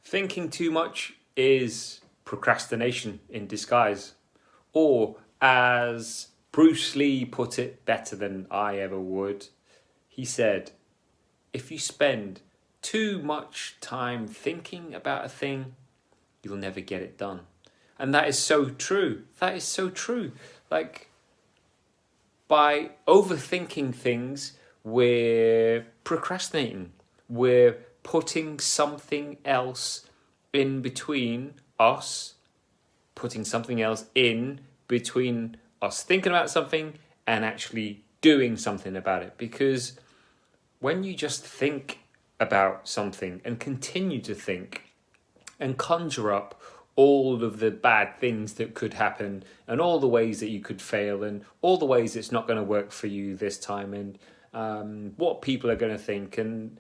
Thinking too much is procrastination in disguise. Or, as Bruce Lee put it better than I ever would, he said, if you spend too much time thinking about a thing, you'll never get it done. And that is so true. That is so true. Like, by overthinking things, we're procrastinating. We're putting something else in between us, putting something else in between us thinking about something and actually doing something about it. Because when you just think about something and continue to think and conjure up all of the bad things that could happen and all the ways that you could fail and all the ways it's not going to work for you this time and what people are going to think, and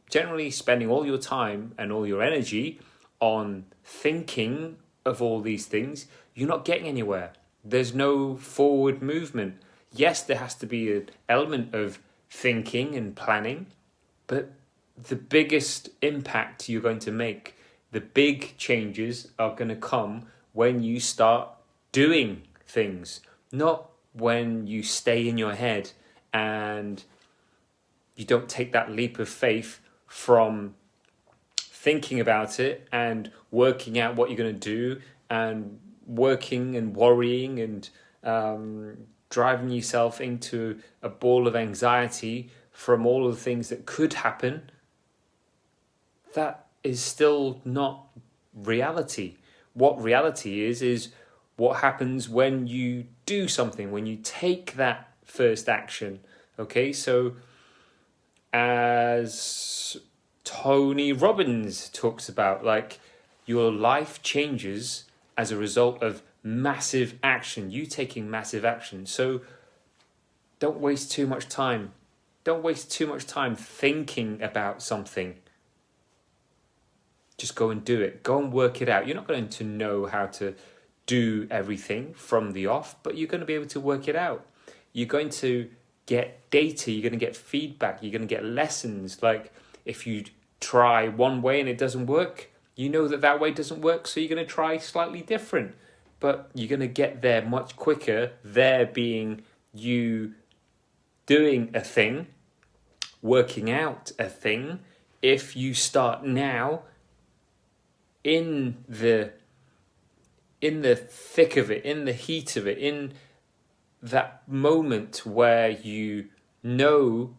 generally spending all your time and all your energy on thinking of all these things, you're not getting anywhere. There's no forward movement. Yes, there has to be an element of thinking and planning, but the biggest impact you're going to make, the big changes are going to come when you start doing things, not when you stay in your head and you don't take that leap of faith from thinking about it and working out what you're going to do and working and worrying and driving yourself into a ball of anxiety from all of the things that could happen. That is still not reality. What reality is what happens when you do something, when you take that first action. Okay, so as Tony Robbins talks about, like, your life changes as a result of massive action, you taking massive action. So don't waste too much time. Don't waste too much time thinking about something. Just go and do it. Go and work it out. You're not going to know how to do everything from the off, but you're going to be able to work it out. You're going to get data. You're going to get feedback. You're going to get lessons. Like, if you try one way and it doesn't work, you know that way doesn't work, so you're going to try slightly different. But you're going to get there much quicker, there being you doing a thing, working out a thing, if you start now in the thick of it, in the heat of it, in that moment where you know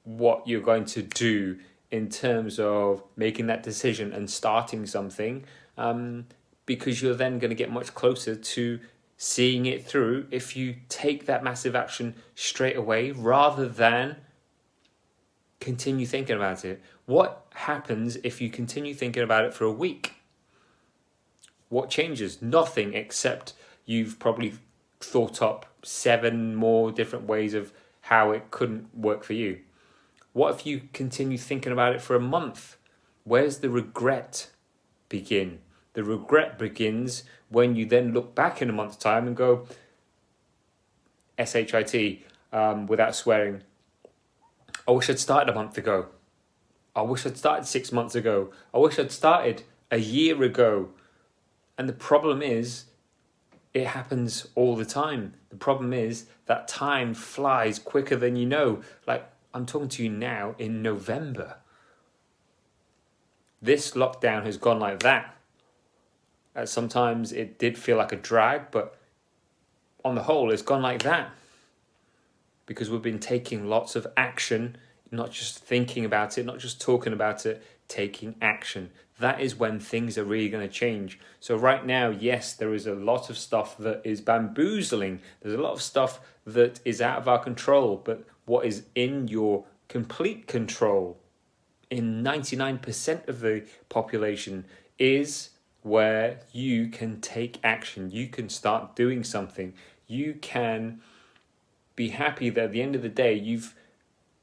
what you're going to do in terms of making that decision and starting something, because you're then going to get much closer to seeing it through if you take that massive action straight away rather than continue thinking about it. What happens if you continue thinking about it for a week? What changes? Nothing, except you've probably thought up 7 more different ways of how it couldn't work for you. What if you continue thinking about it for a month? Where's the regret begin? The regret begins when you then look back in a month's time and go, SHIT, without swearing, I wish I'd started a month ago. I wish I'd started 6 months ago. I wish I'd started a year ago. And the problem is, it happens all the time. The problem is that time flies quicker than you know. Like, I'm talking to you now in November. This lockdown has gone like that. Sometimes it did feel like a drag, but on the whole, it's gone like that. Because we've been taking lots of action, not just thinking about it, not just talking about it, taking action. That is when things are really going to change. So right now, yes, there is a lot of stuff that is bamboozling. There's a lot of stuff that is out of our control. But what is in your complete control, in 99% of the population, is where you can take action. You can start doing something. You can be happy that at the end of the day, you've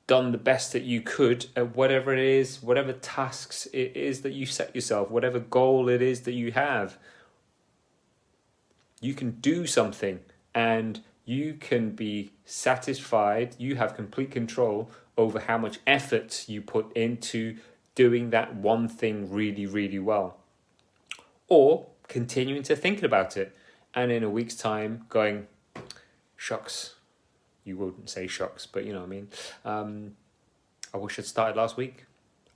done the best that you could at whatever it is, whatever tasks it is that you set yourself, whatever goal it is that you have. You can do something and you can be satisfied. You have complete control over how much effort you put into doing that one thing really, really well. Or continuing to think about it and in a week's time going, shucks. You wouldn't say shucks, but you know what I mean. I wish I'd started last week.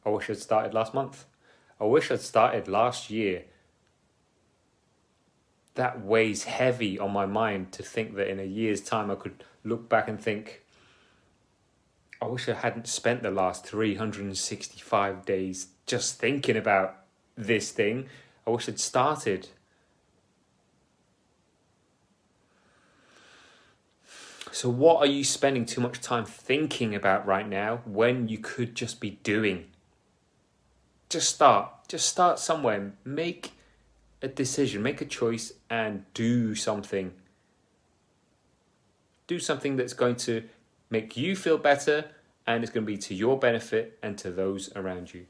I wish I'd started last month. I wish I'd started last year. That weighs heavy on my mind to think that in a year's time I could look back and think, I wish I hadn't spent the last 365 days just thinking about this thing. I wish I'd started. So what are you spending too much time thinking about right now when you could just be doing? Just start. Just start somewhere. Make a decision, make a choice and do something. Do something that's going to make you feel better and it's going to be to your benefit and to those around you.